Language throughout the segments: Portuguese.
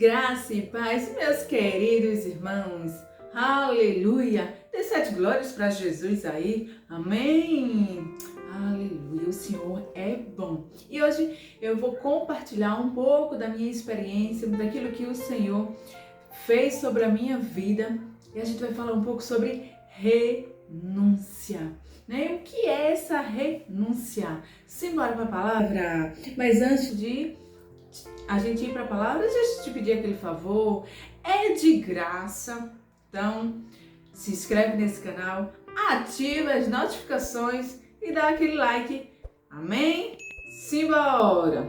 Graça e paz, meus queridos irmãos. Aleluia! Dê 7 glórias para Jesus aí. Amém! Aleluia! O Senhor é bom. E hoje eu vou compartilhar um pouco da minha experiência, daquilo que o Senhor fez sobre a minha vida. E a gente vai falar um pouco sobre renúncia. Né? O que é essa renúncia? Simbora para a palavra. Mas antes de a gente ir para a palavra, deixa eu te pedir aquele favor, é de graça, então se inscreve nesse canal, ativa as notificações e dá aquele like, amém? Simbora!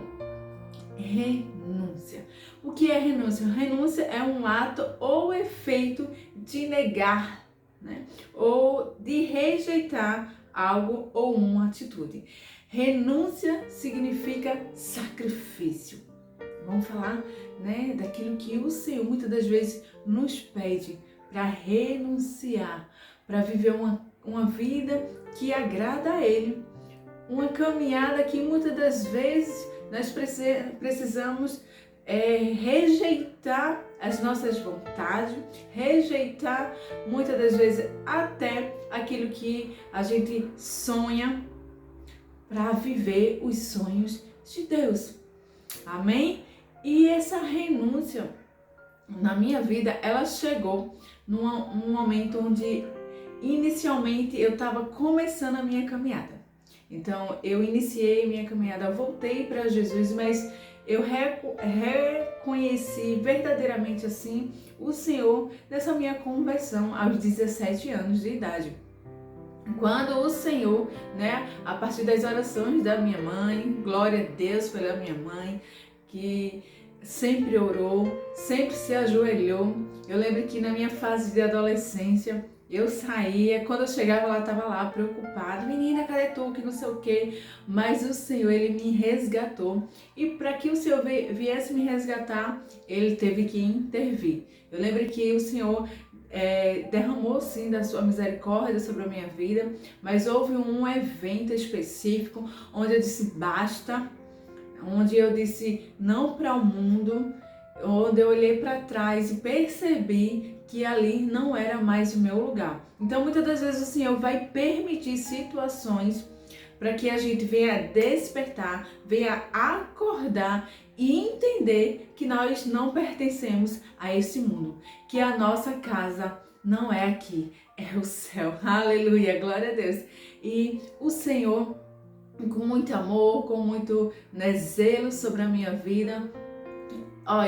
Renúncia. O que é renúncia? Renúncia é um ato ou efeito de negar, né? Ou de rejeitar algo ou uma atitude. Renúncia significa sacrifício. Vamos falar, né, daquilo que o Senhor muitas das vezes nos pede para renunciar, para viver uma vida que agrada a Ele, uma caminhada que muitas das vezes nós precisamos rejeitar as nossas vontades, rejeitar muitas das vezes até aquilo que a gente sonha para viver os sonhos de Deus. Amém? E essa renúncia na minha vida, ela chegou num momento onde inicialmente eu estava começando a minha caminhada. Então eu iniciei minha caminhada, eu voltei para Jesus, mas eu reconheci verdadeiramente assim o Senhor nessa minha conversão aos 17 anos de idade. Quando o Senhor, né, a partir das orações da minha mãe, glória a Deus pela minha mãe, que sempre orou, sempre se ajoelhou. Eu lembro que na minha fase de adolescência, eu saía, quando eu chegava ela estava lá preocupada, menina, cadê tu, que não sei o quê, mas o Senhor, Ele me resgatou, e para que o Senhor viesse me resgatar, Ele teve que intervir. Eu lembro que o Senhor derramou sim da sua misericórdia sobre a minha vida, mas houve um evento específico onde eu disse basta, onde eu disse não para o mundo, onde eu olhei para trás e percebi que ali não era mais o meu lugar. Então muitas das vezes o Senhor vai permitir situações para que a gente venha despertar, venha acordar e entender que nós não pertencemos a esse mundo, que a nossa casa não é aqui, é o céu. Aleluia, glória a Deus. E o Senhor, com muito amor, com muito zelo sobre a minha vida.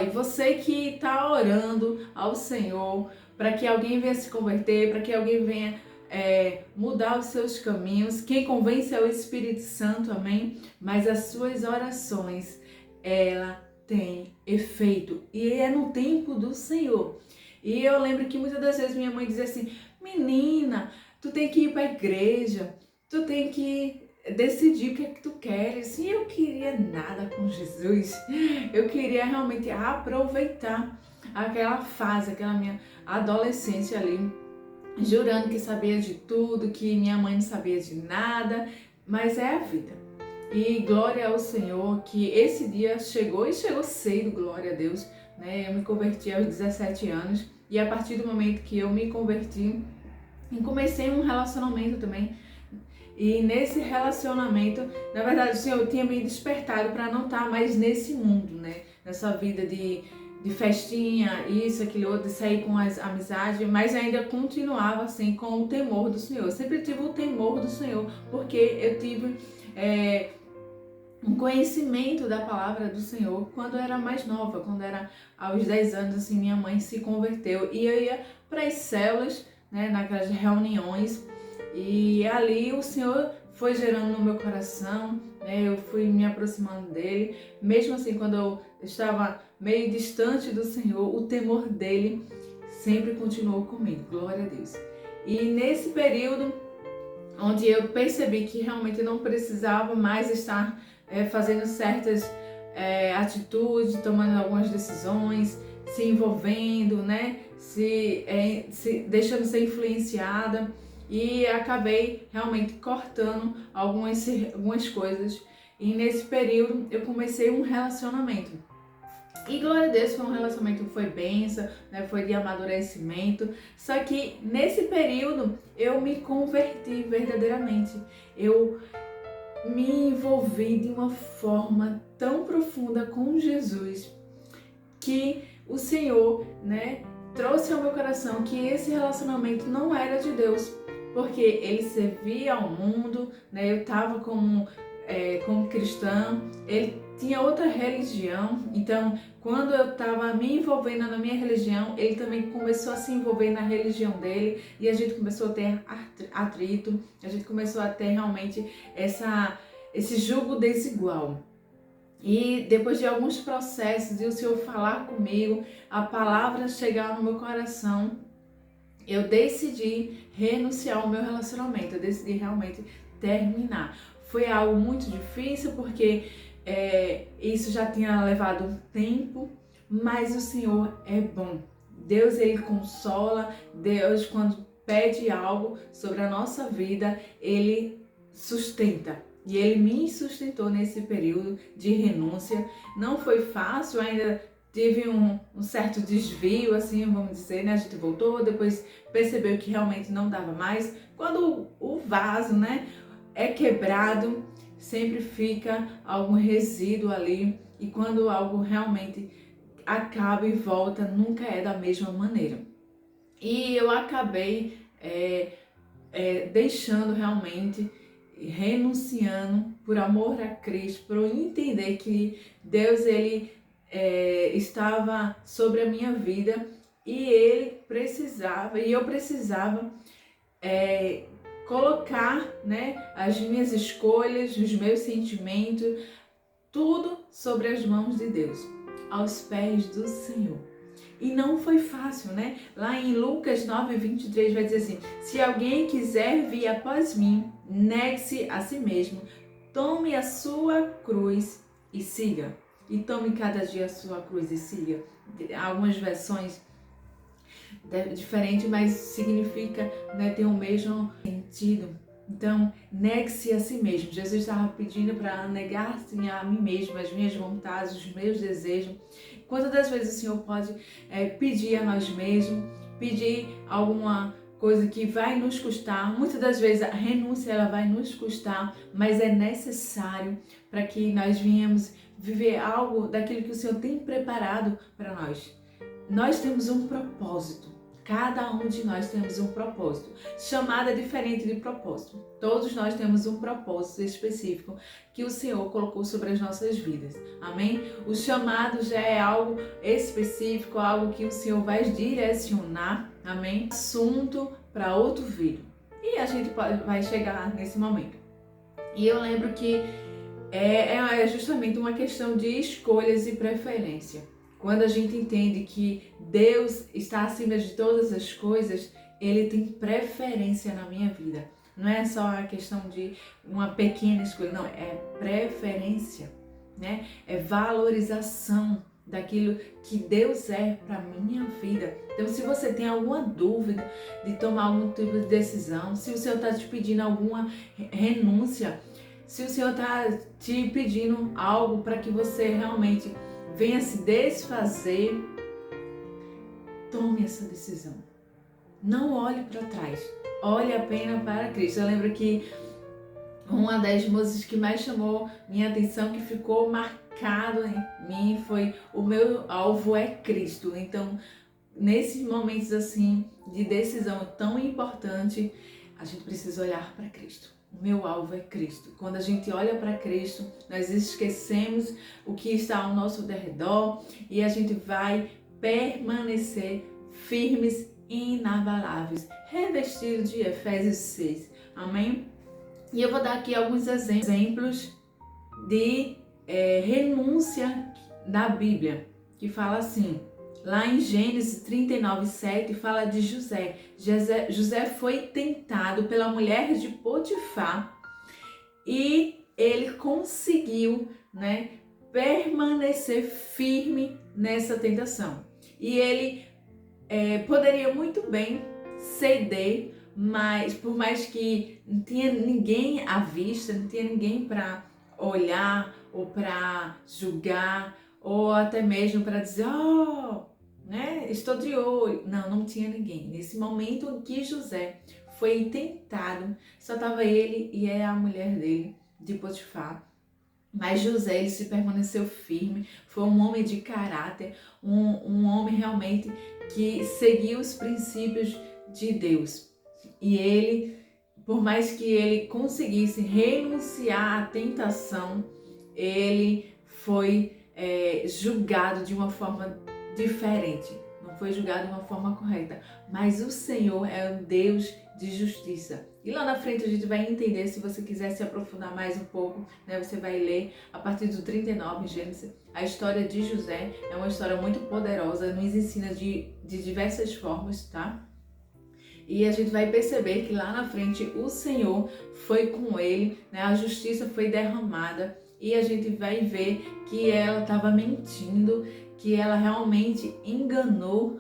E você que está orando ao Senhor para que alguém venha se converter, para que alguém venha mudar os seus caminhos, quem convence é o Espírito Santo, amém? Mas as suas orações, ela tem efeito e é no tempo do Senhor. E eu lembro que muitas das vezes minha mãe dizia assim, menina, tu tem que ir para a igreja, tu tem que decidir o que é que tu queres. E eu queria nada com Jesus, eu queria realmente aproveitar aquela fase, aquela minha adolescência ali, jurando que sabia de tudo, que minha mãe não sabia de nada, mas é a vida. E glória ao Senhor que esse dia chegou e chegou cedo, glória a Deus, né? Eu me converti aos 17 anos e a partir do momento que eu me converti, comecei um relacionamento também. E nesse relacionamento, na verdade, o Senhor tinha me despertado para não estar mais nesse mundo, né? Nessa vida de festinha, isso, aquilo outro, de sair com as amizades, mas ainda continuava assim com o temor do Senhor. Eu sempre tive o temor do Senhor, porque eu tive um conhecimento da palavra do Senhor quando eu era mais nova, quando era aos 10 anos, assim, minha mãe se converteu e eu ia para as células, né, naquelas reuniões, e ali o Senhor foi gerando no meu coração, né, eu fui me aproximando dele, mesmo assim quando eu estava meio distante do Senhor, o temor dele sempre continuou comigo, glória a Deus. E nesse período onde eu percebi que realmente eu não precisava mais estar fazendo certas atitudes, tomando algumas decisões, se envolvendo, né? se deixando ser influenciada, e acabei realmente cortando algumas coisas. E nesse período eu comecei um relacionamento. E glória a Deus, foi um relacionamento que foi bênção, né? Foi de amadurecimento. Só que nesse período eu me converti verdadeiramente. Eu me envolvi de uma forma tão profunda com Jesus que o Senhor, né, trouxe ao meu coração que esse relacionamento não era de Deus, porque ele servia ao mundo, né? Eu estava como cristã, ele tinha outra religião, então quando eu estava me envolvendo na minha religião, ele também começou a se envolver na religião dele e a gente começou a ter atrito, a gente começou a ter realmente esse jugo desigual. E depois de alguns processos e o Senhor falar comigo, a palavra chegar no meu coração, eu decidi renunciar ao meu relacionamento, eu decidi realmente terminar. Foi algo muito difícil porque isso já tinha levado um tempo, mas o Senhor é bom. Deus, ele consola. Deus, quando pede algo sobre a nossa vida, ele sustenta. E ele me sustentou nesse período de renúncia. Não foi fácil, ainda tive um certo desvio, assim, vamos dizer, né? A gente voltou, depois percebeu que realmente não dava mais. Quando o vaso, né, é quebrado, sempre fica algum resíduo ali. E quando algo realmente acaba e volta, nunca é da mesma maneira. E eu acabei deixando realmente, renunciando por amor a Cristo, por eu entender que Deus, ele estava sobre a minha vida e ele precisava, e eu precisava colocar, né, as minhas escolhas, os meus sentimentos, tudo sobre as mãos de Deus, aos pés do Senhor. E não foi fácil, né? Lá em Lucas 9:23 vai dizer assim: se alguém quiser vir após mim, negue-se a si mesmo, tome a sua cruz e siga. E tome cada dia a sua cruz e siga. Algumas versões diferentes, mas significa, né, tem o mesmo sentido. Então, negue-se a si mesmo. Jesus estava pedindo para negar-se a mim mesmo, as minhas vontades, os meus desejos. Quantas das vezes o Senhor pode pedir a nós mesmos, pedir alguma coisa que vai nos custar? Muitas das vezes a renúncia ela vai nos custar, mas é necessário para que nós venhamos viver algo daquilo que o Senhor tem preparado para nós. Nós temos um propósito. Cada um de nós temos um propósito. Chamada é diferente de propósito. Todos nós temos um propósito específico que o Senhor colocou sobre as nossas vidas. Amém? O chamado já é algo específico, algo que o Senhor vai direcionar. Amém? Assunto para outro vídeo. E a gente vai chegar nesse momento. E eu lembro que é justamente uma questão de escolhas e preferência. Quando a gente entende que Deus está acima de todas as coisas, Ele tem preferência na minha vida. Não é só a questão de uma pequena escolha, não, é preferência, né? É valorização daquilo que Deus é para minha vida. Então, se você tem alguma dúvida de tomar algum tipo de decisão, se o Senhor está te pedindo alguma renúncia, se o Senhor está te pedindo algo para que você realmente venha se desfazer, tome essa decisão. Não olhe para trás, olhe apenas para Cristo. Eu lembro que uma das músicas que mais chamou minha atenção, que ficou marcado em mim, foi o meu alvo é Cristo. Então, nesses momentos assim de decisão tão importante, a gente precisa olhar para Cristo. O meu alvo é Cristo. Quando a gente olha para Cristo, nós esquecemos o que está ao nosso redor e a gente vai permanecer firmes e inabaláveis, revestidos de Efésios 6. Amém? E eu vou dar aqui alguns exemplos de renúncia da Bíblia, que fala assim. Lá em Gênesis 39:7 fala de José. José foi tentado pela mulher de Potifar e ele conseguiu, né, permanecer firme nessa tentação. E ele poderia muito bem ceder, mas por mais que não tinha ninguém à vista, não tinha ninguém para olhar ou para julgar, ou até mesmo para dizer, oh, né, estou de olho. Não, não tinha ninguém. Nesse momento em que José foi tentado, só estava ele e a mulher dele, de Potifar. Mas José, ele se permaneceu firme, foi um homem de caráter, um homem realmente que seguiu os princípios de Deus. E ele, por mais que ele conseguisse renunciar à tentação, ele foi julgado de uma forma diferente. Não foi julgado de uma forma correta. Mas o Senhor é um Deus de justiça. E lá na frente a gente vai entender, se você quiser se aprofundar mais um pouco, né, você vai ler a partir do 39 em Gênesis. A história de José é uma história muito poderosa, nos ensina de diversas formas, tá? E a gente vai perceber que lá na frente o Senhor foi com ele, né? A justiça foi derramada e a gente vai ver que ela estava mentindo, que ela realmente enganou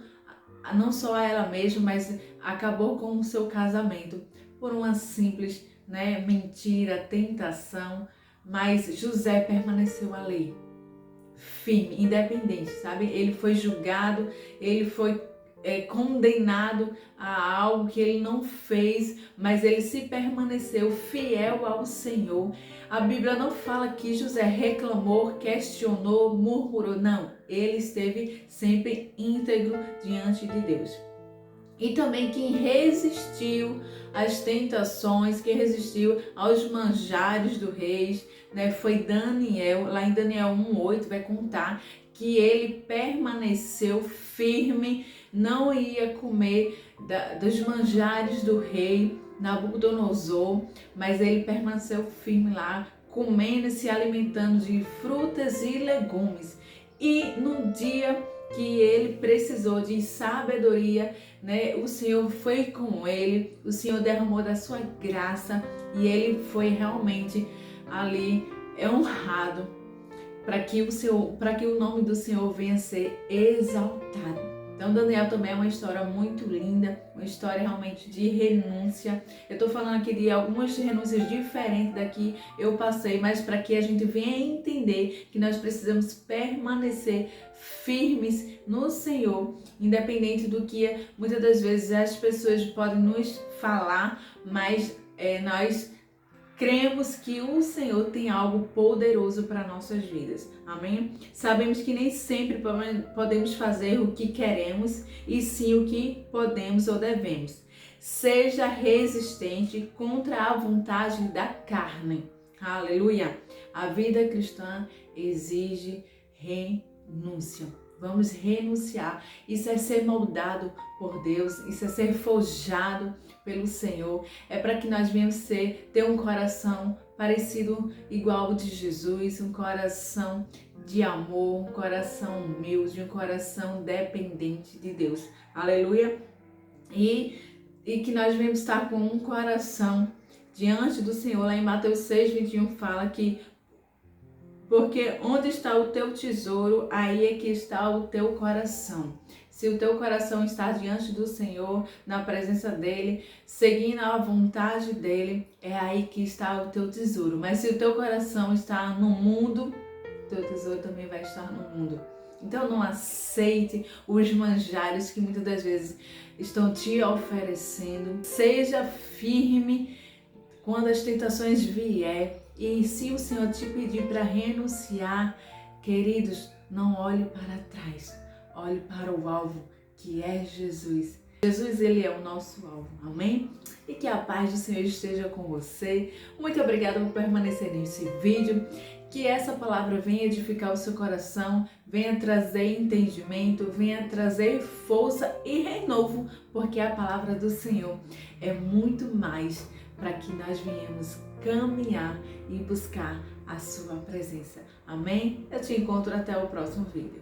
não só a ela mesma, mas acabou com o seu casamento por uma simples, né, mentira, tentação. Mas José permaneceu ali, firme, independente, sabe? Ele foi julgado, ele foi condenado a algo que ele não fez, mas ele se permaneceu fiel ao Senhor. A Bíblia não fala que José reclamou, questionou, murmurou, não. Ele esteve sempre íntegro diante de Deus. E também quem resistiu às tentações, quem resistiu aos manjares do rei, né, foi Daniel. Lá em Daniel 1:8 vai contar que ele permaneceu firme, não ia comer dos manjares do rei Nabucodonosor, mas ele permaneceu firme lá, comendo e se alimentando de frutas e legumes. E no dia que ele precisou de sabedoria, né, o Senhor foi com ele, o Senhor derramou da sua graça e ele foi realmente ali honrado, para que o nome do Senhor venha a ser exaltado. Então Daniel também é uma história muito linda, uma história realmente de renúncia. Eu estou falando aqui de algumas renúncias diferentes da que eu passei, mas para que a gente venha entender que nós precisamos permanecer firmes no Senhor, independente do que muitas das vezes as pessoas podem nos falar, mas nós cremos que o Senhor tem algo poderoso para nossas vidas. Amém? Sabemos que nem sempre podemos fazer o que queremos, e sim o que podemos ou devemos. Seja resistente contra a vontade da carne. Aleluia! A vida cristã exige renúncia. Vamos renunciar. Isso é ser moldado por Deus, isso é ser forjado pelo Senhor. É para que nós venhamos ter um coração parecido igual ao de Jesus, um coração de amor, um coração humilde, um coração dependente de Deus. Aleluia! E que nós venhamos estar com um coração diante do Senhor. Lá em Mateus 6:21 fala que porque onde está o teu tesouro, aí é que está o teu coração. Se o teu coração está diante do Senhor, na presença dEle, seguindo a vontade dEle, é aí que está o teu tesouro. Mas se o teu coração está no mundo, o teu tesouro também vai estar no mundo. Então não aceite os manjares que muitas das vezes estão te oferecendo. Seja firme quando as tentações vier. E se o Senhor te pedir para renunciar, queridos, não olhe para trás, olhe para o alvo, que é Jesus. Jesus, ele é o nosso alvo, amém? E que a paz do Senhor esteja com você. Muito obrigada por permanecer nesse vídeo. Que essa palavra venha edificar o seu coração, venha trazer entendimento, venha trazer força e renovo, porque a palavra do Senhor é muito mais para que nós venhamos caminhar e buscar a sua presença. Amém? Eu te encontro até o próximo vídeo.